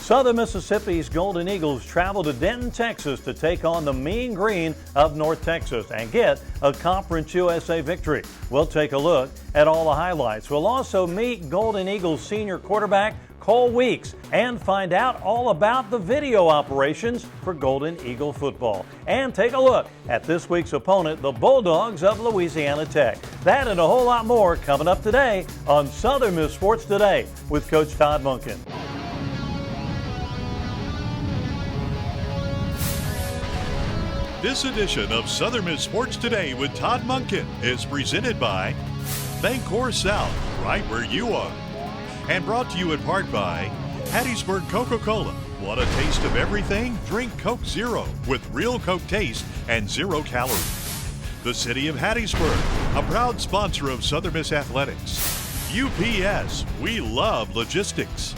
Southern Mississippi's Golden Eagles travel to Denton, Texas to take on the Mean Green of North Texas and get a Conference USA victory. We'll take a look at all the highlights. We'll also meet Golden Eagles senior quarterback Cole Weeks and find out all about the video operations for Golden Eagle football. And take a look at this week's opponent, the Bulldogs of Louisiana Tech. That and a whole lot more coming up today on Southern Miss Sports Today with Coach Todd Monken. This edition of Southern Miss Sports Today with Todd Monken is presented by Bancorp South, right where you are. And brought to you in part by Hattiesburg Coca-Cola. Want a taste of everything? Drink Coke Zero with real Coke taste and 0 calories. The City of Hattiesburg, a proud sponsor of Southern Miss Athletics. UPS, we love logistics.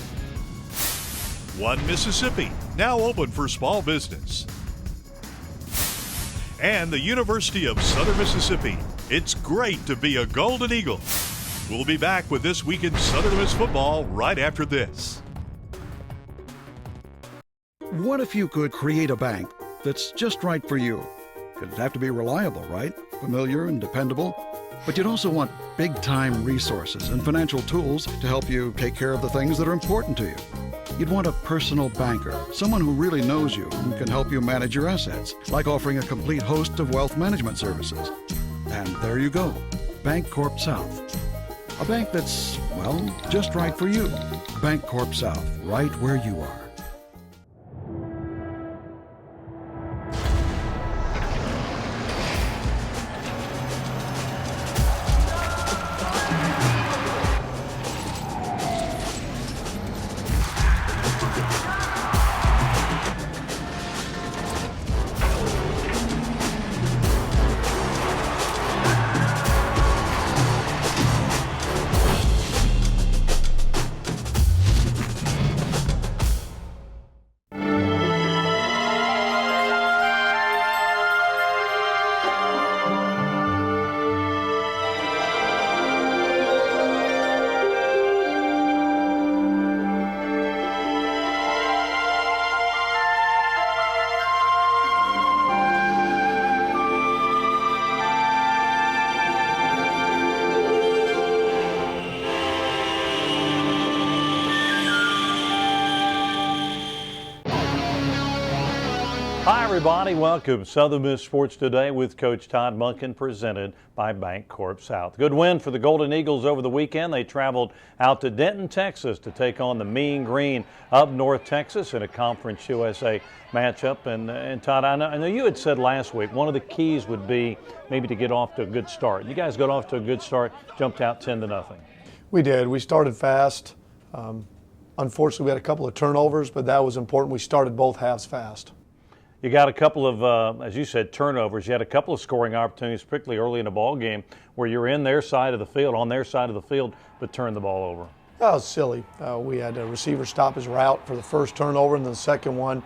One Mississippi, now open for small business. And the University of Southern Mississippi. It's great to be a Golden Eagle. We'll be back with This Week in Southern Miss Football right after this. What if you could create a bank that's just right for you? It'd have to be reliable, right? Familiar and dependable. But you'd also want big-time resources and financial tools to help you take care of the things that are important to you. You'd want a personal banker, someone who really knows you and can help you manage your assets, like offering a complete host of wealth management services. And there you go, Bancorp South. A bank that's, well, just right for you. Bancorp South, right where you are. Hi everybody, welcome. Southern Miss Sports Today with Coach Todd Monken, presented by Bancorp South. Good win for the Golden Eagles over the weekend. They traveled out to Denton, Texas to take on the Mean Green of North Texas in a Conference USA matchup. And Todd, I know you had said last week one of the keys would be maybe to get off to a good start. You guys got off to a good start, jumped out 10-0. We did. We started fast. Unfortunately, we had a couple of turnovers, but that was important. We started both halves fast. You got a couple of, as you said, turnovers. You had a couple of scoring opportunities, particularly early in the ball game, where you're in their side of the field, on their side of the field, but turned the ball over. That was silly. We had a receiver stop his route for the first turnover, and then the second one,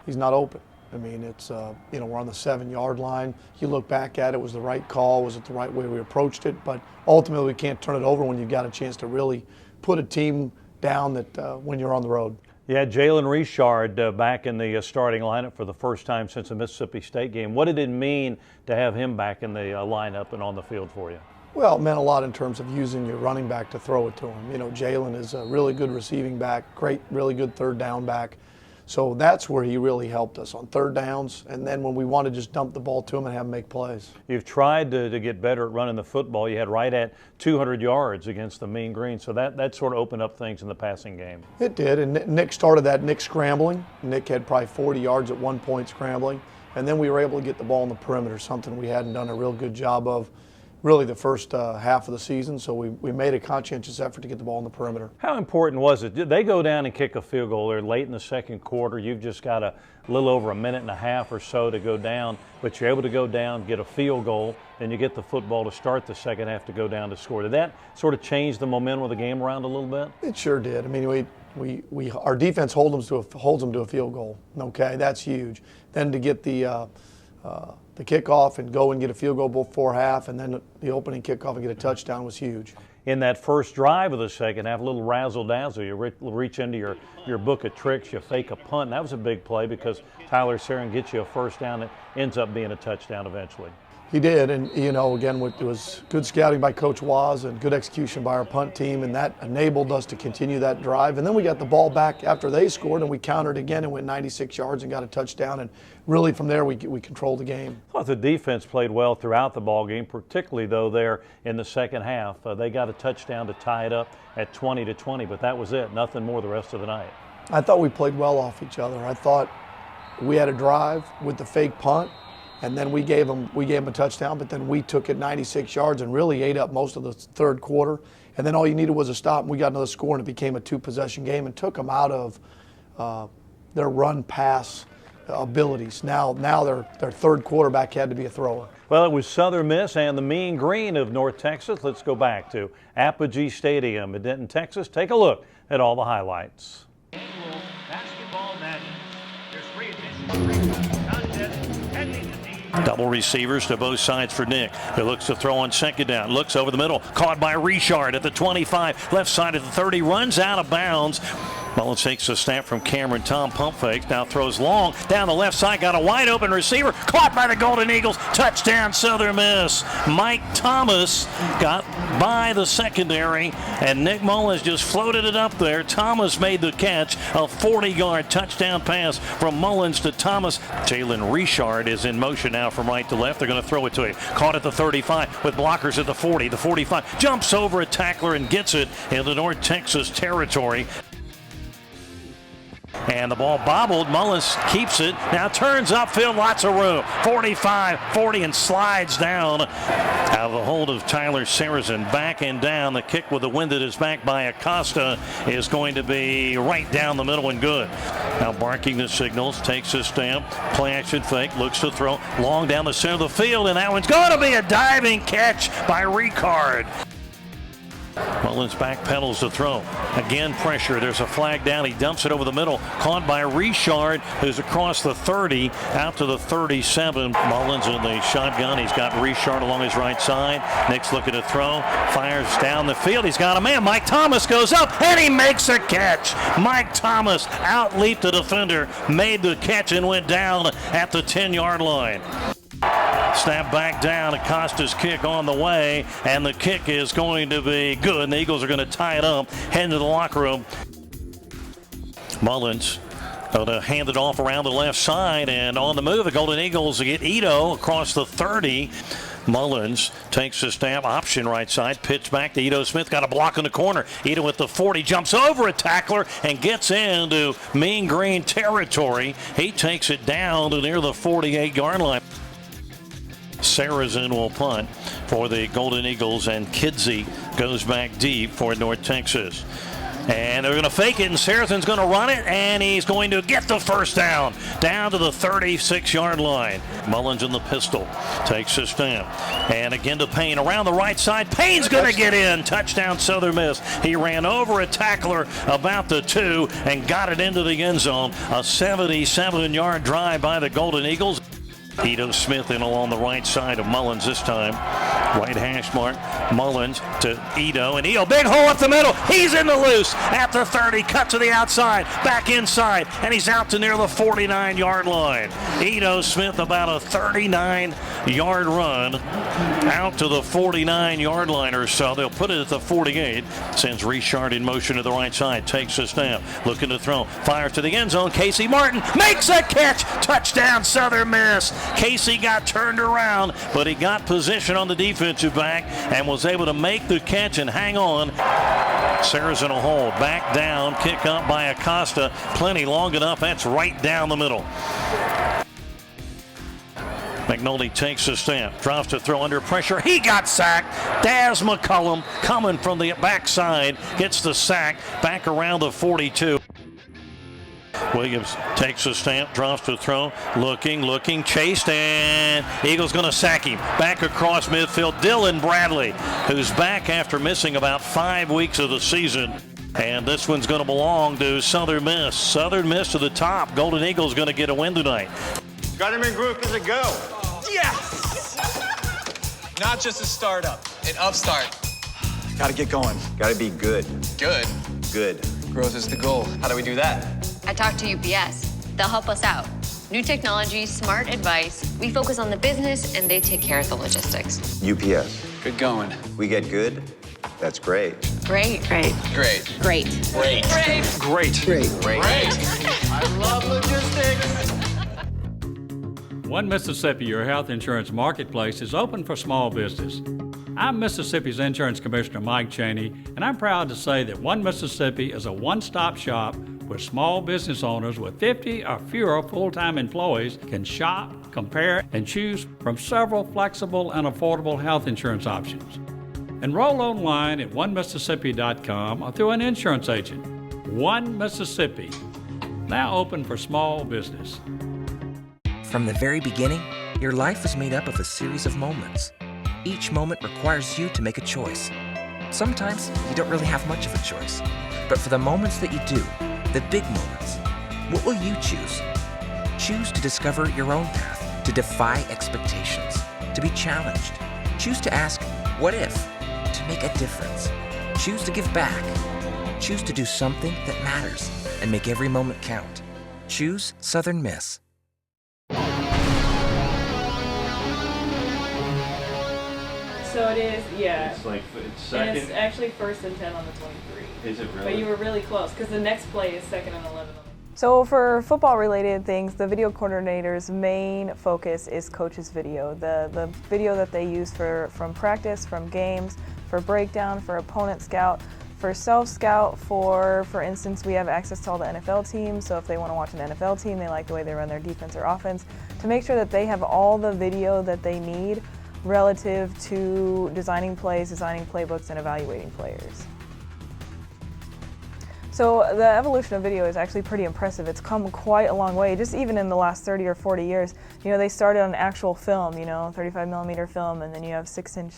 he's not open. I mean, it's, we're on the 7-yard line. You look back at it, was the right call? Was it the right way we approached it? But ultimately, we can't turn it over when you've got a chance to really put a team down that when you're on the road. Yeah, Jalen Richard back in the starting lineup for the first time since the Mississippi State game. What did it mean to have him back in the lineup and on the field for you? Well, it meant a lot in terms of using your running back to throw it to him. You know, Jalen is a really good receiving back, great, really good third down back. So that's where he really helped us on third downs, and then when we want to just dump the ball to him and have him make plays. You've tried to get better at running the football. You had right at 200 yards against the Mean Green, so that sort of opened up things in the passing game. It did, and Nick started that. Nick scrambling. Nick had probably 40 yards at one point scrambling, and then we were able to get the ball in the perimeter, something we hadn't done a real good job of really the first half of the season, so we made a conscientious effort to get the ball in the perimeter. How important was it? Did they go down and kick a field goal there late in the second quarter? You've just got a little over a minute and a half or so to go down, but you're able to go down, get a field goal, then you get the football to start the second half to go down to score. Did that sort of change the momentum of the game around a little bit? It sure did. I mean, our defense holds them to a field goal. Okay, that's huge. Then to get the kickoff and go and get a field goal before half, and then the opening kickoff and get a touchdown was huge. in that first drive of the second half, a little razzle-dazzle. You reach into your book of tricks, you fake a punt. And that was a big play because Tyler Sarin gets you a first down that ends up being a touchdown eventually. He did, and again, it was good scouting by Coach Waz and good execution by our punt team, and that enabled us to continue that drive. And then we got the ball back after they scored, and we countered again and went 96 yards and got a touchdown. And really from there, we controlled the game. I thought the defense played well throughout the ball game, particularly though there in the second half. They got a touchdown to tie it up at 20-20, but that was it. Nothing more the rest of the night. I thought we played well off each other. I thought we had a drive with the fake punt, and then we gave them a touchdown, but then we took it 96 yards and really ate up most of the third quarter. And then all you needed was a stop, and we got another score, and it became a two-possession game and took them out of their run-pass abilities. Now their third quarterback had to be a thrower. Well, it was Southern Miss and the Mean Green of North Texas. Let's go back to Apogee Stadium in Denton, Texas. Take a look at all the highlights. Annual Basketball Madness. There's 3 editions. Contest pending the team. Double receivers to both sides for Nick, who looks to throw on second down. Looks over the middle, caught by Richard at the 25, left side at the 30, runs out of bounds. Mullins takes a snap from Cameron. Tom pump fakes, now throws long down the left side, got a wide open receiver, caught by the Golden Eagles. Touchdown Southern Miss. Mike Thomas got by the secondary, and Nick Mullins just floated it up there. Thomas made the catch, a 40-yard touchdown pass from Mullins to Thomas. Jalen Richard is in motion now from right to left. They're going to throw it to him. Caught at the 35 with blockers at the 40, the 45. Jumps over a tackler and gets it into North Texas territory. And the ball bobbled. Mullins keeps it. Now turns upfield, lots of room. 45, 40, and slides down out of the hold of Tyler Sarrazin. Back and down. The kick with the wind at his back by Acosta is going to be right down the middle and good. Now barking the signals, takes a stamp, play action fake, looks to throw long down the center of the field, and that one's going to be a diving catch by Ricard. Mullins back pedals to throw. Again pressure. There's a flag down. He dumps it over the middle. Caught by Richard, who's across the 30 out to the 37. Mullins in the shotgun. He's got Richard along his right side. Nick's looking to throw. Fires down the field. He's got a man. Mike Thomas goes up and he makes a catch. Mike Thomas out-leaped the defender, made the catch and went down at the 10-yard line. Snap back down. Acosta's kick on the way, and the kick is going to be good. And the Eagles are going to tie it up, head to the locker room. Mullins going to hand it off around the left side, and on the move, the Golden Eagles get Ito across the 30. Mullins takes a snap, option right side, pitch back to Ito Smith, got a block in the corner. Ito with the 40, jumps over a tackler and gets into Mean Green territory. He takes it down to near the 48-yard line. Sarrazin will punt for the Golden Eagles, and Kidsey goes back deep for North Texas. And they're going to fake it, and Sarrazin's going to run it, and he's going to get the first down to the 36-yard line. Mullins in the pistol, takes a snap, and again to Payne around the right side. Payne's going to get in. Touchdown Southern Miss. He ran over a tackler about the 2 and got it into the end zone. A 77-yard drive by the Golden Eagles. Ito Smith in along the right side of Mullins this time. Right hash mark. Mullins to Ito. And Ito, big hole up the middle. He's in the loose at the 30. Cut to the outside. Back inside. And he's out to near the 49-yard line. Ito Smith about a 39-yard run out to the 49-yard line or so. They'll put it at the 48. Sends Richard in motion to the right side. Takes a snap. Looking to throw. Fires to the end zone. Casey Martin makes a catch. Touchdown Southern Miss. Casey got turned around, but he got position on the defensive back and was able to make the catch and hang on. Sarrazin a hold. Back down. Kick up by Acosta. Plenty long enough. That's right down the middle. McNulty takes a snap, drops to throw under pressure. He got sacked. Daz McCullum coming from the backside gets the sack back around the 42. Williams takes a snap, drops to throw, looking, chased, and Eagles going to sack him. Back across midfield, Dylan Bradley, who's back after missing about 5 weeks of the season. And this one's going to belong to Southern Miss. Southern Miss to the top. Golden Eagles going to get a win tonight. Gutterman Group is a go. Yes! Not just a startup, an upstart. Gotta get going. Gotta be good. Good. Good. Growth is the goal. How do we do that? I talked to UPS. They'll help us out. New technology, smart advice. We focus on the business and they take care of the logistics. UPS. Good going. We get good. That's great. Great. Great. Great. Great. Great. Great. Great. Great. Great. I love logistics. One Mississippi, your health insurance marketplace, is open for small business. I'm Mississippi's Insurance Commissioner Mike Cheney, and I'm proud to say that One Mississippi is a one-stop shop where small business owners with 50 or fewer full-time employees can shop, compare, and choose from several flexible and affordable health insurance options. Enroll online at onemississippi.com or through an insurance agent. One Mississippi, now open for small business. From the very beginning, your life is made up of a series of moments. Each moment requires you to make a choice. Sometimes you don't really have much of a choice. But for the moments that you do, the big moments, what will you choose? Choose to discover your own path, to defy expectations, to be challenged. Choose to ask, what if? To make a difference. Choose to give back. Choose to do something that matters and make every moment count. Choose Southern Miss. So it is, yeah. It's like it's And second. it's actually 1st and 10 on the 23. Is it really? But you were really close because the next play is 2nd and 11. So for football related things, the video coordinator's main focus is coach's video. The video that they use from practice, from games, for breakdown, for opponent scout, for self-scout, for instance, we have access to all the NFL teams, so if they want to watch an NFL team, they like the way they run their defense or offense, to make sure that they have all the video that they need relative to designing plays, designing playbooks, and evaluating players. So the evolution of video is actually pretty impressive. It's come quite a long way, just even in the last 30 or 40 years. You know, they started on actual film, 35 millimeter film, and then you have 6-inch,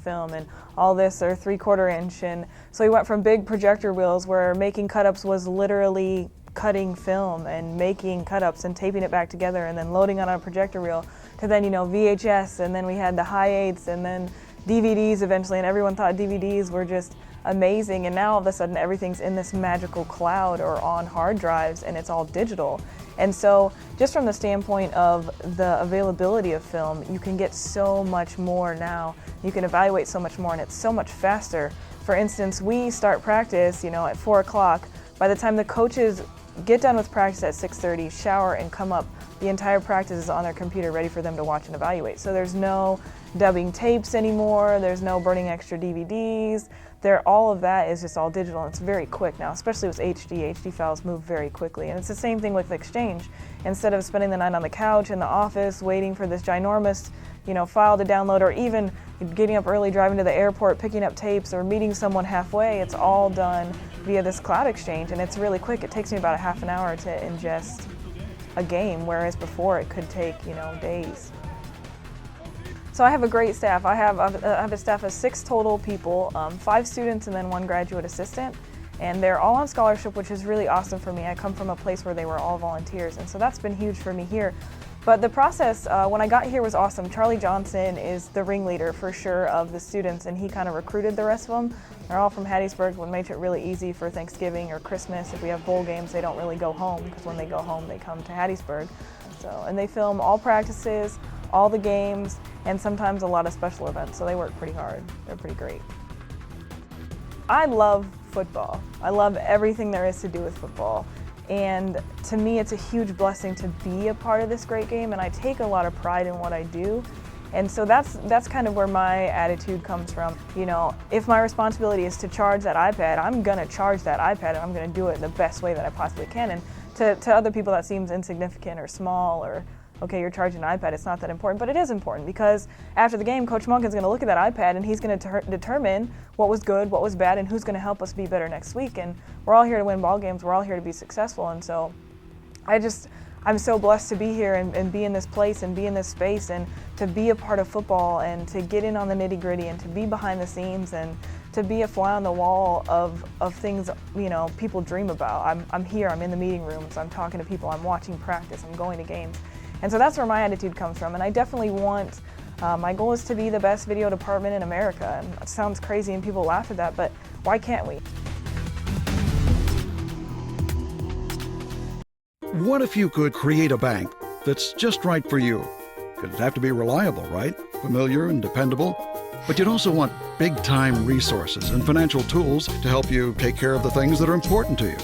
film, and all this are 3/4 inch. And so we went from big projector reels where making cut-ups was literally cutting film and making cut-ups and taping it back together and then loading it on a projector reel to then, VHS, and then we had the high 8s and then DVDs eventually, and everyone thought DVDs were just amazing, and now all of a sudden everything's in this magical cloud or on hard drives and it's all digital. And so just from the standpoint of the availability of film, you can get so much more now. You can evaluate so much more and it's so much faster. For instance, we start practice, at 4 o'clock. By the time the coaches get done with practice at 6:30, shower and come up, the entire practice is on their computer ready for them to watch and evaluate. So there's no dubbing tapes anymore, there's no burning extra DVDs. All of that is just all digital, and it's very quick now, especially with HD. HD files move very quickly, and it's the same thing with Exchange. Instead of spending the night on the couch in the office waiting for this ginormous, file to download, or even getting up early, driving to the airport, picking up tapes, or meeting someone halfway, it's all done via this cloud exchange, and it's really quick. It takes me about a half an hour to ingest a game, whereas before it could take, days. So I have a great staff. I have a staff of 6 total people, 5 students and then 1 graduate assistant, and they're all on scholarship, which is really awesome for me. I come from a place where they were all volunteers, and so that's been huge for me here. But the process, when I got here, was awesome. Charlie Johnson is the ringleader for sure of the students, and he kind of recruited the rest of them. They're all from Hattiesburg, what makes it really easy for Thanksgiving or Christmas. If we have bowl games, they don't really go home, because when they go home, they come to Hattiesburg. And they film all practices, all the games, and sometimes a lot of special events, so they work pretty hard. They're pretty great. I love football. I love everything there is to do with football. And to me, it's a huge blessing to be a part of this great game, and I take a lot of pride in what I do. And so that's kind of where my attitude comes from. If my responsibility is to charge that iPad, I'm gonna charge that iPad, and I'm gonna do it the best way that I possibly can. And to other people that seems insignificant or small, or okay, you're charging an iPad, it's not that important, but it is important, because after the game, Coach Monken's gonna look at that iPad and he's gonna determine what was good, what was bad, and who's gonna help us be better next week. And we're all here to win ball games, we're all here to be successful, and so I'm so blessed to be here and be in this place and be in this space and to be a part of football and to get in on the nitty gritty and to be behind the scenes and to be a fly on the wall of things people dream about. I'm here, I'm in the meeting rooms, I'm talking to people, I'm watching practice, I'm going to games. And so that's where my attitude comes from, and I definitely want My goal is to be the best video department in America. And it sounds crazy and people laugh at that, but why can't we? What if you could create a bank that's just right for you? It'd have to be reliable, right? Familiar and dependable. But you'd also want big-time resources and financial tools to help you take care of the things that are important to you.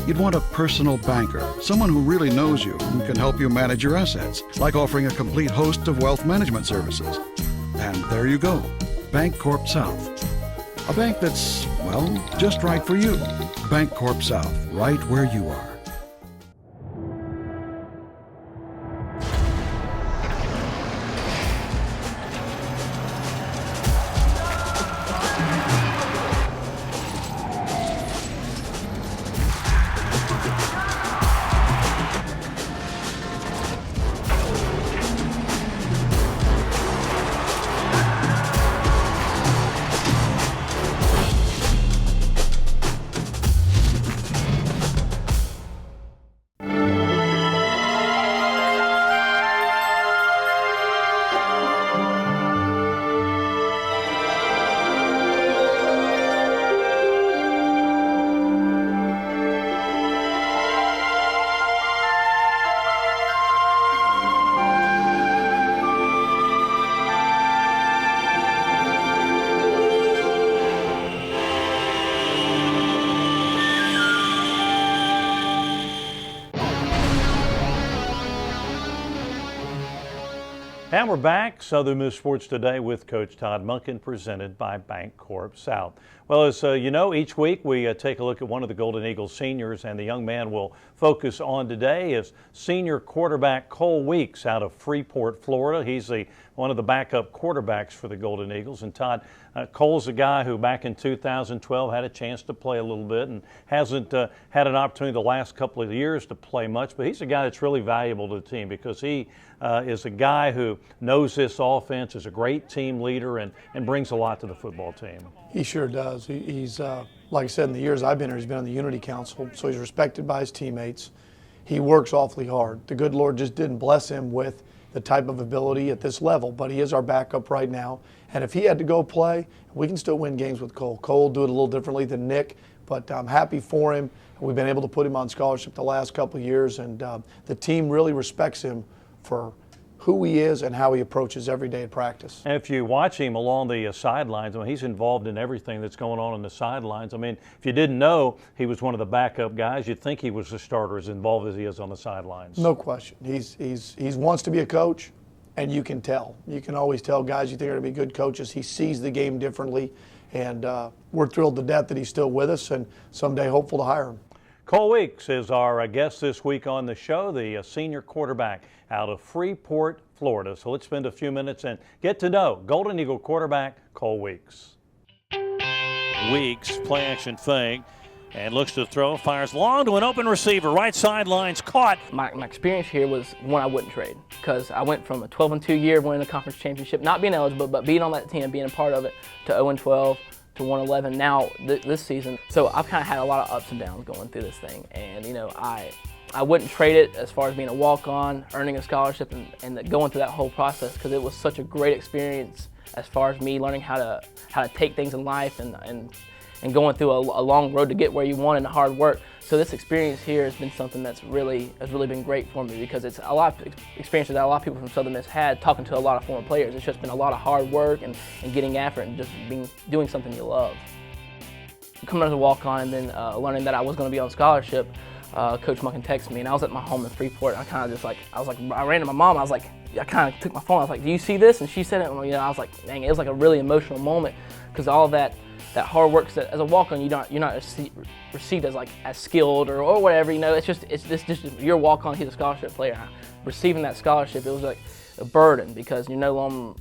You'd want a personal banker, someone who really knows you and can help you manage your assets, like offering a complete host of wealth management services. And there you go, Bancorp South. A bank that's, well, just right for you. Bancorp South, right where you are. And we're back, Southern Miss Sports Today with Coach Todd Monken, presented by Bancorp South. Well, as you know, each week we take a look at one of the Golden Eagles seniors, and the young man we'll focus on today is senior quarterback Cole Weeks out of Freeport, Florida. He's one of the backup quarterbacks for the Golden Eagles. And Todd, Cole's a guy who back in 2012 had a chance to play a little bit and hasn't had an opportunity the last couple of years to play much, but he's a guy that's really valuable to the team because he is a guy who knows this offense, is a great team leader, and brings a lot to the football team. He sure does. He's like I said, in the years I've been here, he's been on the Unity Council, so he's respected by his teammates. He works awfully hard. The good Lord just didn't bless him with the type of ability at this level, but he is our backup right now. And if he had to go play, we can still win games with Cole. Cole will do it a little differently than Nick, but I'm happy for him. We've been able to put him on scholarship the last couple of years, and the team really respects him for who he is and how he approaches every day at practice. And if you watch him along the sidelines, I mean, he's involved in everything that's going on the sidelines. I mean, if you didn't know he was one of the backup guys, you'd think he was the starter, as involved as he is on the sidelines. No question. He wants to be a coach, and you can tell. You can always tell guys you think are going to be good coaches. He sees the game differently, and we're thrilled to death that he's still with us, and someday hopeful to hire him. Cole Weeks is our guest this week on the show, the senior quarterback out of Freeport, Florida. So let's spend a few minutes and get to know Golden Eagle quarterback Cole Weeks. Weeks, play action fake, and looks to throw, fires long to an open receiver, right sidelines, caught. My experience here was one I wouldn't trade, because I went from a 12-2 year winning a conference championship, not being eligible, but being on that team and being a part of it, to 0-12. To 111 now this season. So I've kind of had a lot of ups and downs going through this thing, and you know, I wouldn't trade it as far as being a walk-on, earning a scholarship, and going through that whole process, because it was such a great experience as far as me learning how to take things in life and going through a long road to get where you want and the hard work. So this experience here has been something has really been great for me, because it's a lot of experiences that a lot of people from Southern Miss had, talking to a lot of former players. It's just been a lot of hard work and getting after it and just doing something you love. Coming as a walk-on and then learning that I was going to be on scholarship, Coach Monken texted me, and I was at my home in Freeport. I kind of just I ran to my mom. I kind of took my phone. I was like, "Do you see this?" And she said it. And, I was like, "Dang!" It was like a really emotional moment, because all that hard work, that as a walk-on, you're not received as skilled or whatever. It's just you're a walk-on. He's a scholarship player. Receiving that scholarship, it was like a burden, because you're no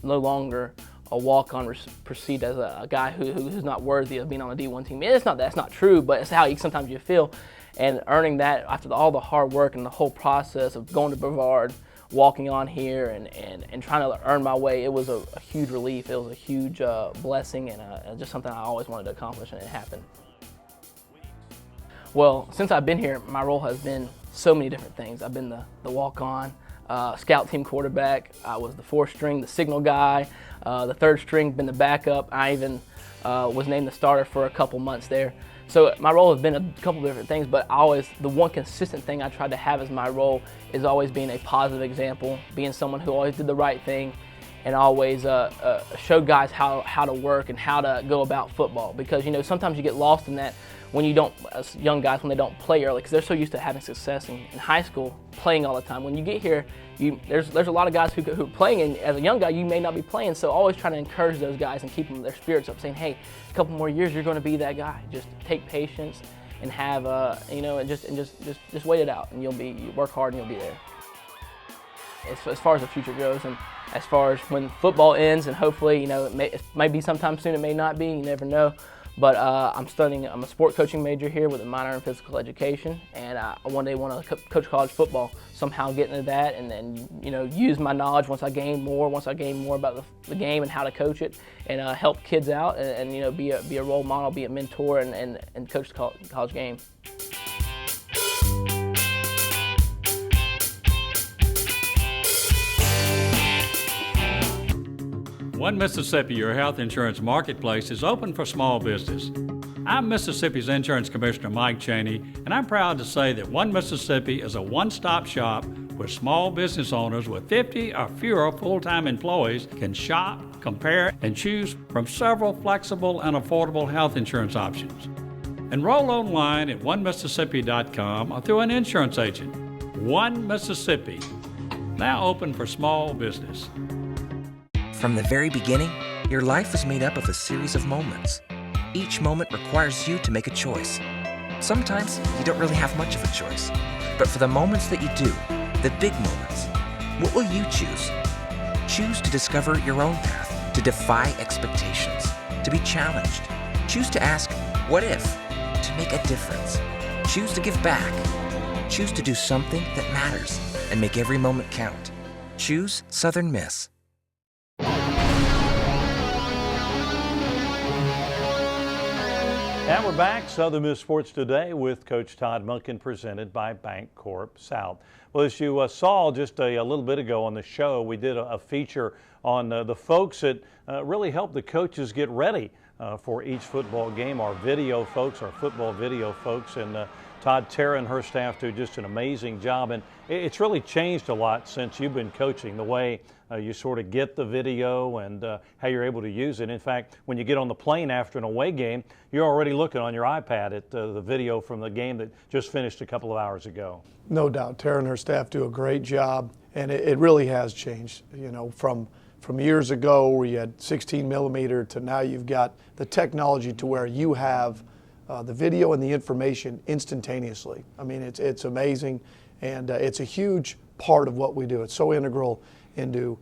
longer a walk-on perceived as a guy who's not worthy of being on a D1 team. That's not true, but it's how sometimes you feel. And earning that after all the hard work and the whole process of going to Brevard, walking on here and trying to earn my way, it was a huge relief. It was a huge blessing, and just something I always wanted to accomplish, and it happened. Well, since I've been here, my role has been so many different things. I've been the walk-on, scout team quarterback. I was the 4th string, the signal guy. The 3rd string, been the backup. I even was named the starter for a couple months there. So my role has been a couple different things, but the one consistent thing I tried to have as my role is always being a positive example, being someone who always did the right thing, and always showed guys how to work and how to go about football. Because sometimes you get lost in that when you don't, as young guys, when they don't play early, because they're so used to having success in high school, playing all the time. When you get here, there's a lot of guys who are playing, and as a young guy, you may not be playing. So always trying to encourage those guys and keep their spirits up, saying, hey, a couple more years, you're going to be that guy. Just take patience and have, and just wait it out, and you work hard and you'll be there. As far as the future goes, and as far as when football ends, and hopefully, it may be sometime soon, it may not be, you never know. But I'm a sport coaching major here with a minor in physical education, and I one day want to coach college football, somehow get into that, and then use my knowledge once I gain more about the game and how to coach it, and help kids out, and be a role model, be a mentor, and coach the college game. One Mississippi, your health insurance marketplace, is open for small business. I'm Mississippi's Insurance Commissioner Mike Cheney, and I'm proud to say that One Mississippi is a one-stop shop where small business owners with 50 or fewer full-time employees can shop, compare, and choose from several flexible and affordable health insurance options. Enroll online at onemississippi.com or through an insurance agent. One Mississippi, now open for small business. From the very beginning, your life is made up of a series of moments. Each moment requires you to make a choice. Sometimes you don't really have much of a choice. But for the moments that you do, the big moments, what will you choose? Choose to discover your own path, to defy expectations, to be challenged. Choose to ask, what if? To make a difference. Choose to give back. Choose to do something that matters and make every moment count. Choose Southern Miss. And we're back, Southern Miss Sports Today with Coach Todd Monken, presented by Bancorp South. Well, as you saw just a little bit ago on the show, we did a feature on the folks that really help the coaches get ready for each football game. Our video folks, our football video folks, and Todd, Tara, and her staff do just an amazing job. And it's really changed a lot since you've been coaching, the way you sort of get the video and how you're able to use it. In fact, when you get on the plane after an away game, you're already looking on your iPad at the video from the game that just finished a couple of hours ago. No doubt. Tara and her staff do a great job, and it really has changed. From years ago where you had 16 millimeter to now you've got the technology to where you have the video and the information instantaneously. I mean, it's amazing, and it's a huge part of what we do. It's so integral into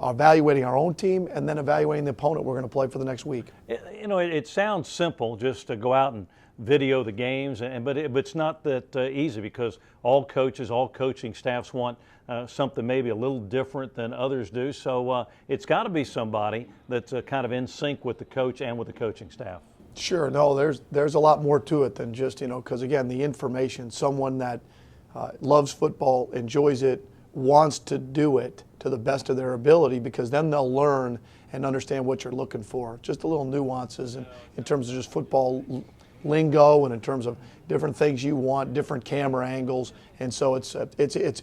evaluating our own team and then evaluating the opponent we're going to play for the next week. It sounds simple just to go out and video the games, but it's not that easy, because all coaches, all coaching staffs want something maybe a little different than others do. So it's got to be somebody that's kind of in sync with the coach and with the coaching staff. Sure. No, there's a lot more to it than just, because again, the information, someone that loves football, enjoys it, wants to do it to the best of their ability, because then they'll learn and understand what you're looking for. Just the little nuances in terms of just football lingo, and in terms of different things you want, different camera angles, and so it's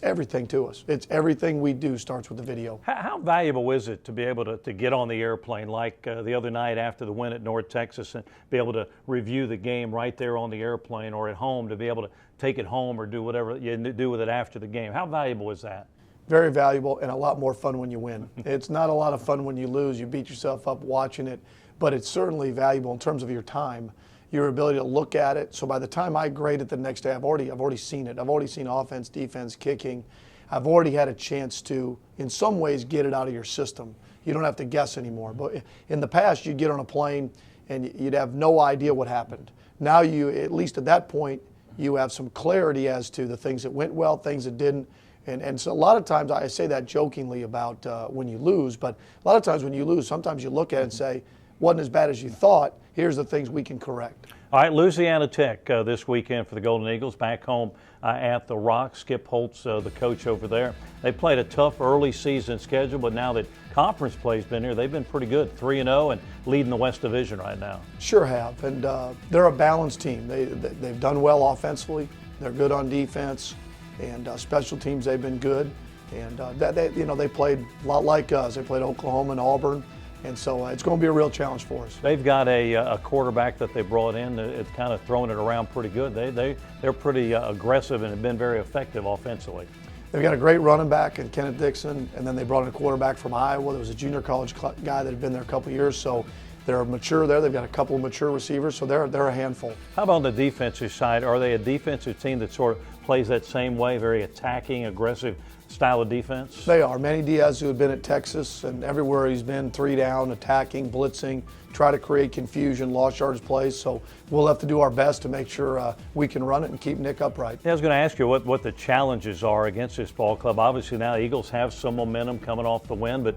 everything to us. It's everything we do starts with the video. How valuable is it to be able to get on the airplane like the other night after the win at North Texas, and be able to review the game right there on the airplane, or at home to be able to take it home or do whatever you do with it after the game? How valuable is that? Very valuable, and a lot more fun when you win. It's not a lot of fun when you lose. You beat yourself up watching it, but it's certainly valuable in terms of your time, your ability to look at it. So by the time I grade it the next day, I've already seen it. I've already seen offense, defense, kicking. I've already had a chance to, in some ways, get it out of your system. You don't have to guess anymore. But in the past, you'd get on a plane and you'd have no idea what happened. Now you, at least at that point, you have some clarity as to the things that went well, things that didn't. And so a lot of times, I say that jokingly about when you lose, but a lot of times when you lose, sometimes you look at it and say, wasn't as bad as you thought, here's the things we can correct. All right, Louisiana Tech this weekend for the Golden Eagles, back home at the Rock. Skip Holtz, the coach over there. They played a tough early season schedule, but now that conference play's been here, they've been pretty good, 3-0 and leading the West Division right now. Sure have, and they're a balanced team. They've done well offensively. They're good on defense, and special teams they've been good. And they played a lot like us. They played Oklahoma and Auburn. And so it's going to be a real challenge for us. They've got a quarterback that they brought in. It's kind of throwing it around pretty good. They're pretty aggressive and have been very effective offensively. They've got a great running back in Kenneth Dixon, and then they brought in a quarterback from Iowa. There was a junior college guy that had been there a couple of years, so they're mature there. They've got a couple of mature receivers, so they're a handful. How about on the defensive side? Are they a defensive team that sort of plays that same way, very attacking, aggressive style of defense? They are. Manny Diaz, who had been at Texas, and everywhere he's been, 3 down, attacking, blitzing, try to create confusion, lost yards plays. So we'll have to do our best to make sure we can run it and keep Nick upright. Yeah, I was going to ask you what the challenges are against this ball club. Obviously now the Eagles have some momentum coming off the win, but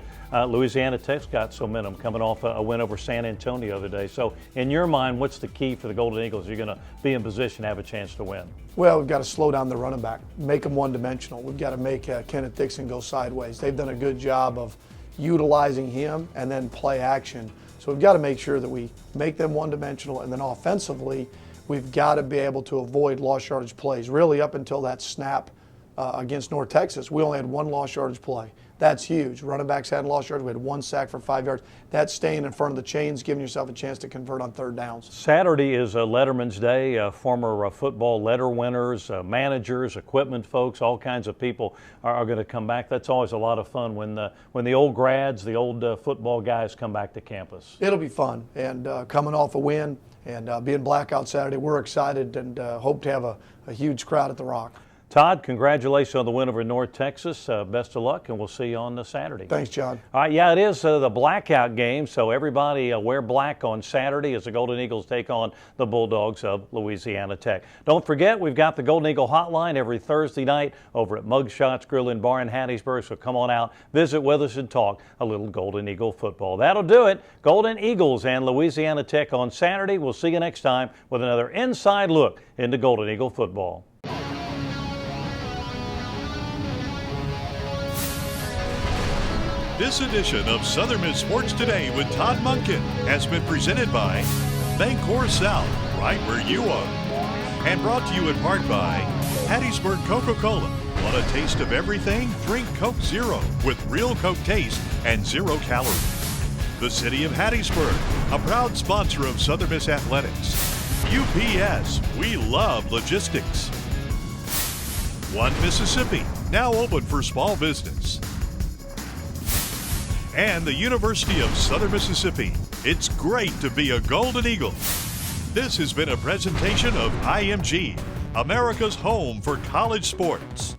Louisiana Tech's got some momentum coming off a win over San Antonio the other day. So in your mind, what's the key for the Golden Eagles? You're going to be in position to have a chance to win. Well, we've got to slow down the running back, make them one-dimensional. We've got to make Kenneth Dixon go sideways. They've done a good job of utilizing him and then play action. So we've got to make sure that we make them one-dimensional, and then offensively, we've got to be able to avoid lost yardage plays. Really, up until that snap against North Texas, we only had 1 lost yardage play. That's huge. Running backs hadn't lost yards. We had 1 sack for 5 yards. That's staying in front of the chains, giving yourself a chance to convert on 3rd downs. Saturday is Letterman's Day. Former football letter winners, managers, equipment folks, all kinds of people are going to come back. That's always a lot of fun when the old grads, the old football guys come back to campus. It'll be fun. And coming off a win and being blackout Saturday, we're excited and hope to have a huge crowd at the Rock. Todd, congratulations on the win over North Texas. Best of luck, and we'll see you on Saturday. Thanks, John. All right, yeah, it is the blackout game, so everybody wear black on Saturday as the Golden Eagles take on the Bulldogs of Louisiana Tech. Don't forget, we've got the Golden Eagle Hotline every Thursday night over at Mugshots Grill and Bar in Hattiesburg, so come on out, visit with us, and talk a little Golden Eagle football. That'll do it. Golden Eagles and Louisiana Tech on Saturday. We'll see you next time with another inside look into Golden Eagle football. This edition of Southern Miss Sports Today with Todd Monken has been presented by Bancorp South, right where you are. And brought to you in part by Hattiesburg Coca-Cola. Want a taste of everything? Drink Coke Zero with real Coke taste and 0 calories. The City of Hattiesburg, a proud sponsor of Southern Miss Athletics. UPS, we love logistics. One Mississippi, now open for small business. And the University of Southern Mississippi. It's great to be a Golden Eagle. This has been a presentation of IMG, America's home for college sports.